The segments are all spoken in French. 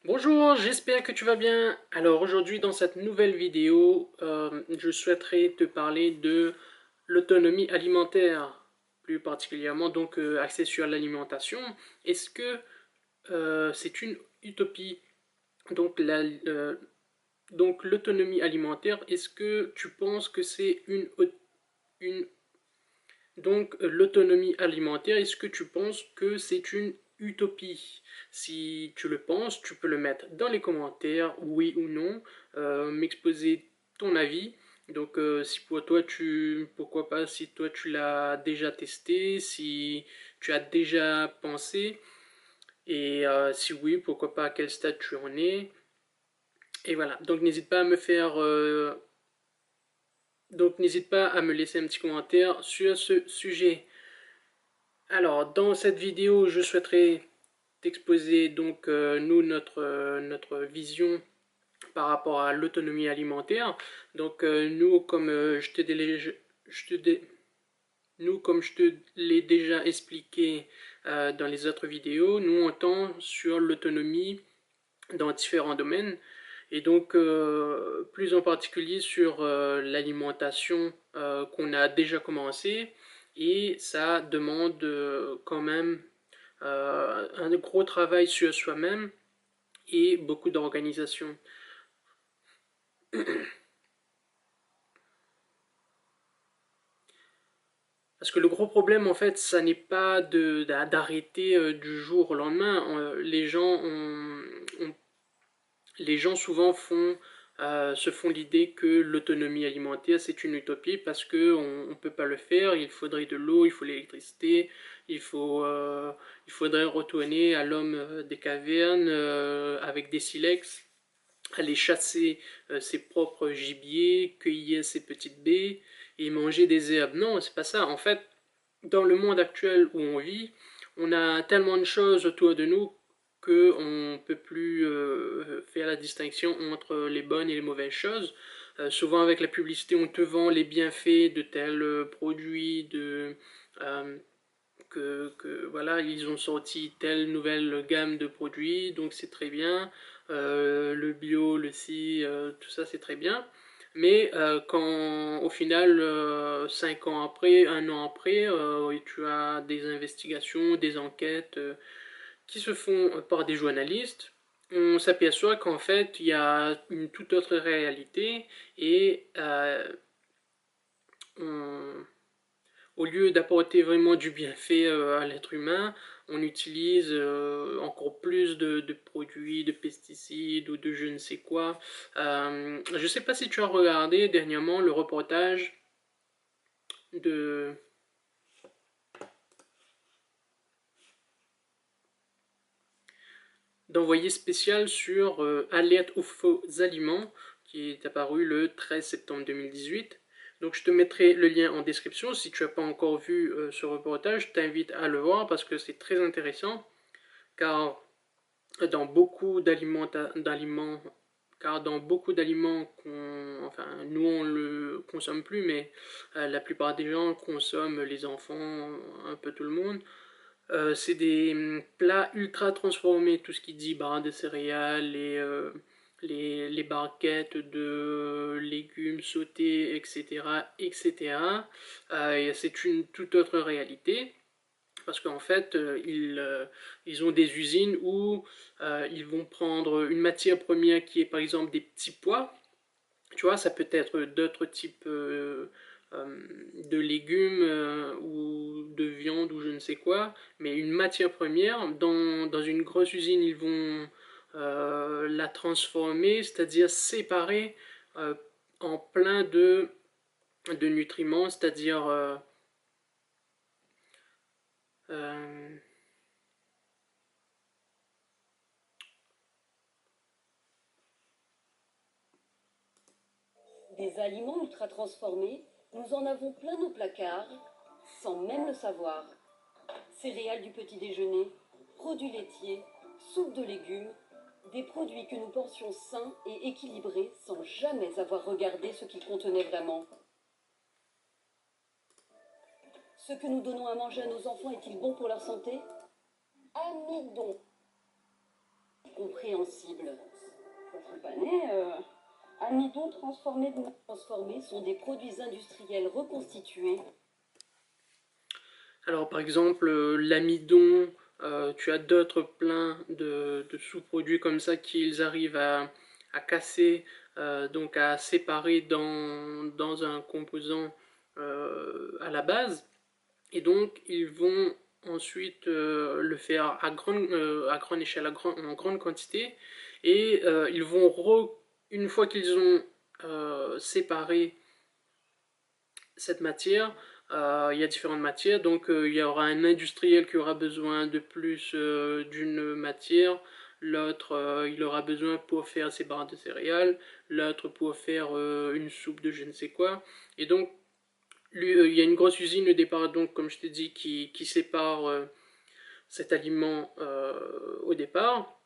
Bonjour, j'espère que tu vas bien. Alors aujourd'hui dans cette nouvelle vidéo, je souhaiterais te parler de l'autonomie alimentaire, plus particulièrement donc axée sur l'alimentation. Est-ce que c'est une utopie? Donc donc l'autonomie alimentaire, est-ce que tu penses que c'est une donc, l'autonomie alimentaire, est-ce que tu penses que c'est une utopie? Si tu le penses, tu peux le mettre dans les commentaires, oui ou non, m'exposer ton avis. Donc, si pour toi pourquoi pas, si toi tu l'as déjà testé, si tu as déjà pensé, et si oui, pourquoi pas à quel stade tu en es. Et voilà. Donc n'hésite pas à me laisser un petit commentaire sur ce sujet. Alors, dans cette vidéo, je souhaiterais t'exposer donc notre vision par rapport à l'autonomie alimentaire. Donc, nous, comme je te dé- je te dé- nous, comme je te l'ai déjà expliqué dans les autres vidéos, nous on tend sur l'autonomie dans différents domaines et donc plus en particulier sur l'alimentation qu'on a déjà commencé et ça demande quand même un gros travail sur soi-même et beaucoup d'organisation. Parce que le gros problème, en fait, ça n'est pas d'arrêter du jour au lendemain. Les gens souvent se font l'idée que l'autonomie alimentaire c'est une utopie parce que on peut pas le faire. Il faudrait de l'eau, il faut l'électricité, il faudrait retourner à l'homme des cavernes avec des silex, aller chasser ses propres gibiers, cueillir ses petites baies et manger des herbes. Non, c'est pas ça. En fait, dans le monde actuel où on vit, on a tellement de choses autour de nous qu'on ne peut plus faire la distinction entre les bonnes et les mauvaises choses. Souvent avec la publicité, on te vend les bienfaits de tels produits, euh, voilà, ils ont sorti telle nouvelle gamme de produits, donc c'est très bien. Le bio, le ci, tout ça c'est très bien. Mais quand au final, 5 ans après, un an après, tu as des investigations, des enquêtes qui se font par des journalistes, on s'aperçoit qu'en fait il y a une toute autre réalité et on, au lieu d'apporter vraiment du bienfait à l'être humain, on utilise encore plus de produits, de pesticides ou de je ne sais quoi. Je ne sais pas si tu as regardé dernièrement le reportage de d'envoyé spécial sur Alerte aux faux aliments qui est apparu le 13 septembre 2018. Donc je te mettrai le lien en description. Si tu n'as pas encore vu ce reportage, je t'invite à le voir parce que c'est très intéressant. Car dans beaucoup d'aliments, car dans beaucoup d'aliments enfin nous on le consomme plus, mais la plupart des gens consomment, les enfants, un peu tout le monde. C'est des plats ultra transformés, tout ce qui dit barres de céréales, les barquettes de légumes sautés, etc. etc. Et c'est une toute autre réalité parce qu'en fait, ils ont des usines où ils vont prendre une matière première qui est par exemple des petits pois. Tu vois, ça peut être d'autres types de légumes ou de viande ou je ne sais quoi, mais une matière première, dans une grosse usine, ils vont la transformer, c'est-à-dire séparer euh, en plein de nutriments, c'est-à-dire euh, Des aliments ultra transformés, nous en avons plein nos placards, sans même le savoir. Céréales du petit déjeuner, produits laitiers, soupe de légumes, des produits que nous pensions sains et équilibrés sans jamais avoir regardé ce qu'ils contenaient vraiment. Ce que nous donnons à manger à nos enfants est-il bon pour leur santé? Amidon. incompréhensible. Comprenez, amidon transformés sont des produits industriels reconstitués. Alors par exemple, l'amidon, tu as d'autres plein de sous-produits comme ça qu'ils arrivent à casser, donc à séparer dans un composant à la base. Et donc ils vont ensuite le faire à grande échelle, en grande quantité. Et ils vont, une fois qu'ils ont séparé cette matière, il y a différentes matières, donc il y aura un industriel qui aura besoin de plus d'une matière, l'autre il aura besoin pour faire ses barres de céréales, l'autre pour faire une soupe de je ne sais quoi, et donc lui, il y a une grosse usine au départ, donc comme je t'ai dit, qui sépare cet aliment au départ,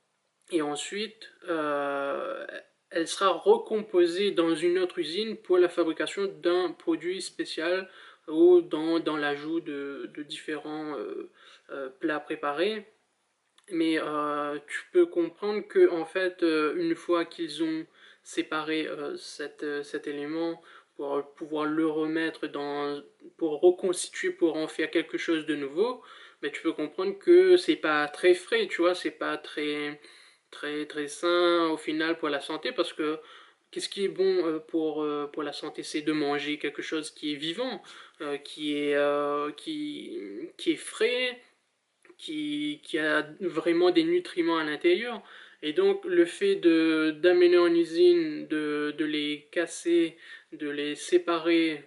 et ensuite elle sera recomposée dans une autre usine pour la fabrication d'un produit spécial ou dans l'ajout de différents plats préparés. Mais tu peux comprendre que en fait, une fois qu'ils ont séparé cet élément pour pouvoir le remettre pour reconstituer, pour en faire quelque chose de nouveau, mais tu peux comprendre que c'est pas très frais, tu vois, c'est pas très sain au final pour la santé, parce que qu'est-ce qui est bon pour la santé, c'est de manger quelque chose qui est vivant, qui est frais, qui a vraiment des nutriments à l'intérieur. Et donc le fait d'amener en usine, de les casser, de les séparer,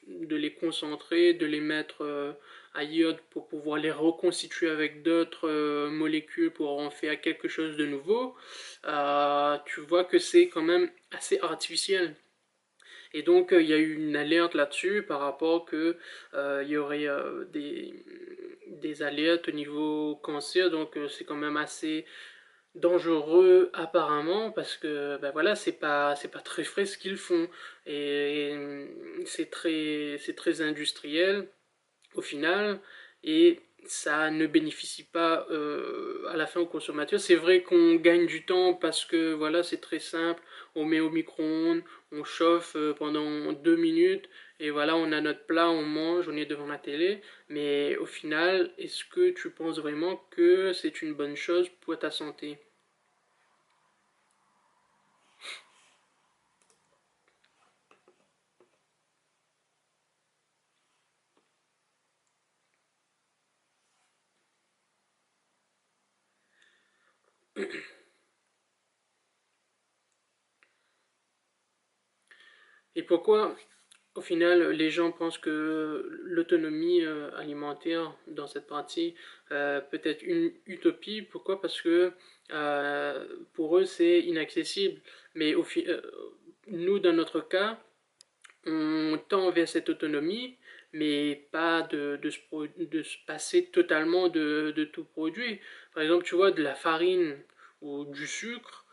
de les concentrer, de les mettre à iode pour pouvoir les reconstituer avec d'autres molécules pour en faire quelque chose de nouveau, tu vois que c'est quand même assez artificiel. Et donc, il y a eu une alerte là-dessus par rapport que il y aurait des alertes au niveau cancer. Donc, c'est quand même assez dangereux apparemment parce que ben voilà, c'est pas très frais ce qu'ils font et c'est très industriel au final, et ça ne bénéficie pas à la fin au consommateur. C'est vrai qu'on gagne du temps parce que voilà, c'est très simple, on met au micro-ondes, on chauffe pendant 2 minutes, et voilà, on a notre plat, on mange, on est devant la télé, mais au final, est-ce que tu penses vraiment que c'est une bonne chose pour ta santé? Et pourquoi au final, les gens pensent que l'autonomie alimentaire dans cette partie peut être une utopie? Pourquoi? Parce que pour eux, c'est inaccessible. Mais nous, dans notre cas, on tend vers cette autonomie, mais pas de se passer totalement de tout produit. Par exemple, tu vois, de la farine ou du sucre,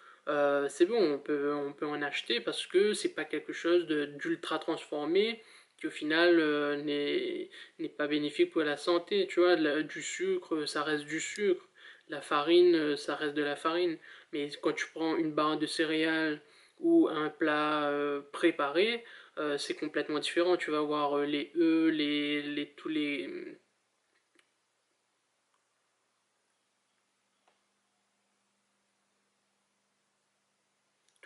c'est bon, on peut en acheter parce que c'est pas quelque chose d'ultra transformé qui au final n'est pas bénéfique pour la santé. Tu vois, du sucre, ça reste du sucre. La farine, ça reste de la farine. Mais quand tu prends une barre de céréales ou un plat préparé, c'est complètement différent. Tu vas avoir les œufs, tous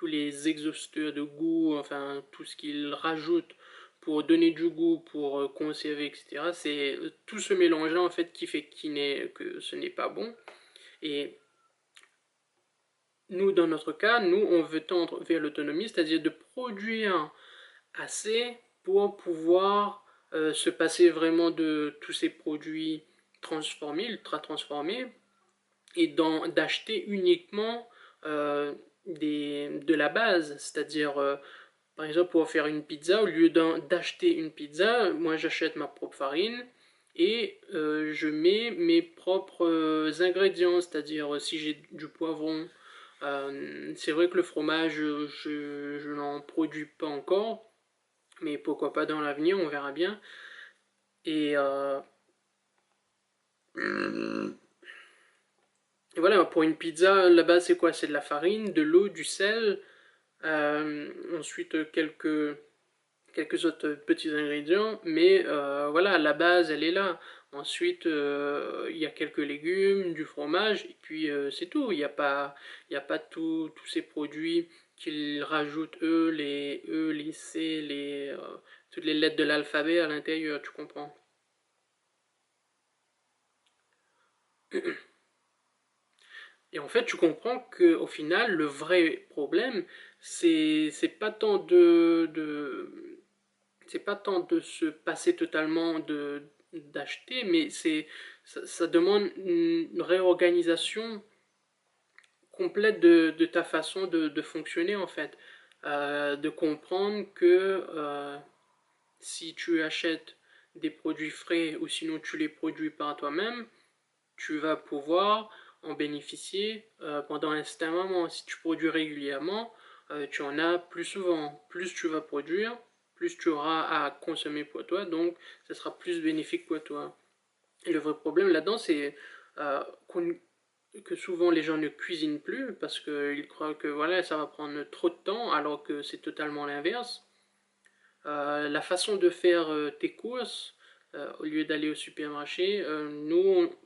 les exhausteurs de goût, enfin tout ce qu'ils rajoutent pour donner du goût, pour conserver, etc. C'est tout ce mélange-là en fait qui fait que ce n'est pas bon. Et nous, dans notre cas, nous, on veut tendre vers l'autonomie, c'est-à-dire de produire assez pour pouvoir se passer vraiment de tous ces produits transformés, ultra transformés, et d'acheter uniquement de la base, c'est-à-dire par exemple pour faire une pizza, au lieu d'acheter une pizza, moi j'achète ma propre farine et je mets mes propres ingrédients, c'est-à-dire si j'ai du poivron, c'est vrai que le fromage je n'en produis pas encore, mais pourquoi pas dans l'avenir, on verra bien. Et Voilà, pour une pizza, la base c'est quoi? C'est de la farine, de l'eau, du sel, ensuite quelques autres petits ingrédients, mais voilà, la base elle est là. Ensuite, il y a quelques légumes, du fromage, et puis c'est tout. Il y a pas tous ces produits qu'ils rajoutent les E, les C, toutes les lettres de l'alphabet à l'intérieur, tu comprends? Et en fait, tu comprends que au final, le vrai problème, c'est pas tant c'est pas tant de se passer totalement de d'acheter, mais ça demande une réorganisation complète de ta façon de fonctionner en fait. De comprendre que si tu achètes des produits frais ou sinon tu les produis par toi-même, tu vas pouvoir en bénéficier pendant un certain moment. Si tu produis régulièrement, tu en as plus souvent. Plus tu vas produire, plus tu auras à consommer pour toi, donc ça sera plus bénéfique pour toi. Et le vrai problème là-dedans, c'est euh, que souvent les gens ne cuisinent plus parce qu'ils croient que voilà, ça va prendre trop de temps, alors que c'est totalement l'inverse. La façon de faire tes courses, au lieu d'aller au supermarché,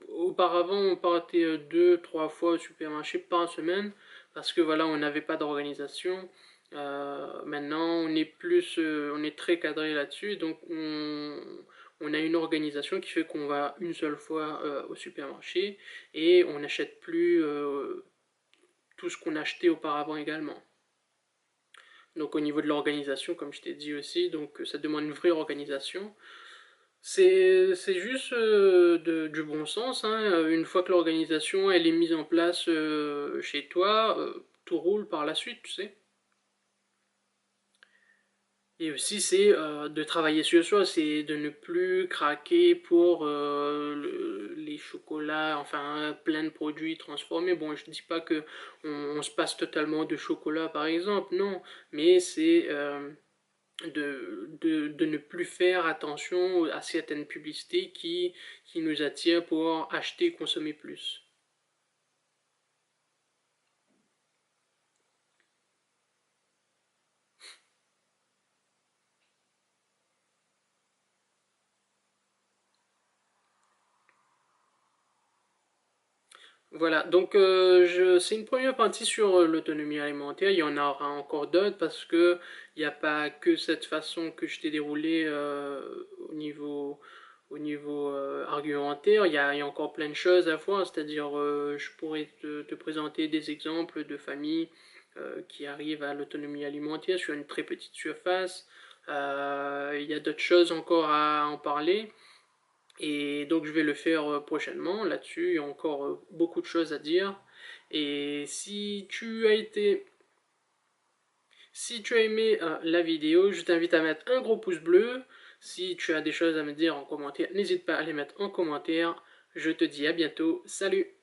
auparavant, on partait deux, trois fois au supermarché par semaine parce que voilà, on n'avait pas d'organisation. Maintenant, on est très cadré là-dessus, donc on a une organisation qui fait qu'on va une seule fois au supermarché et on n'achète plus tout ce qu'on achetait auparavant également. Donc au niveau de l'organisation, comme je t'ai dit aussi, donc ça demande une vraie organisation. C'est juste du bon sens, hein. Une fois que l'organisation elle est mise en place chez toi, tout roule par la suite, tu sais. Et aussi, c'est de travailler sur soi, c'est de ne plus craquer pour les chocolats, enfin plein de produits transformés. Bon, je dis pas que on se passe totalement de chocolat, par exemple, non, mais c'est de ne plus faire attention à certaines publicités qui nous attirent pour acheter et consommer plus. Voilà, donc c'est une première partie sur l'autonomie alimentaire. Il y en aura encore d'autres parce que il n'y a pas que cette façon que je t'ai déroulé au niveau argumentaire. Il y a encore plein de choses à voir, c'est-à-dire je pourrais te présenter des exemples de familles qui arrivent à l'autonomie alimentaire sur une très petite surface. Il y a d'autres choses encore à en parler. Et donc je vais le faire prochainement là-dessus, il y a encore beaucoup de choses à dire. Et si tu as aimé la vidéo, je t'invite à mettre un gros pouce bleu. Si tu as des choses à me dire en commentaire, n'hésite pas à les mettre en commentaire. Je te dis à bientôt, salut!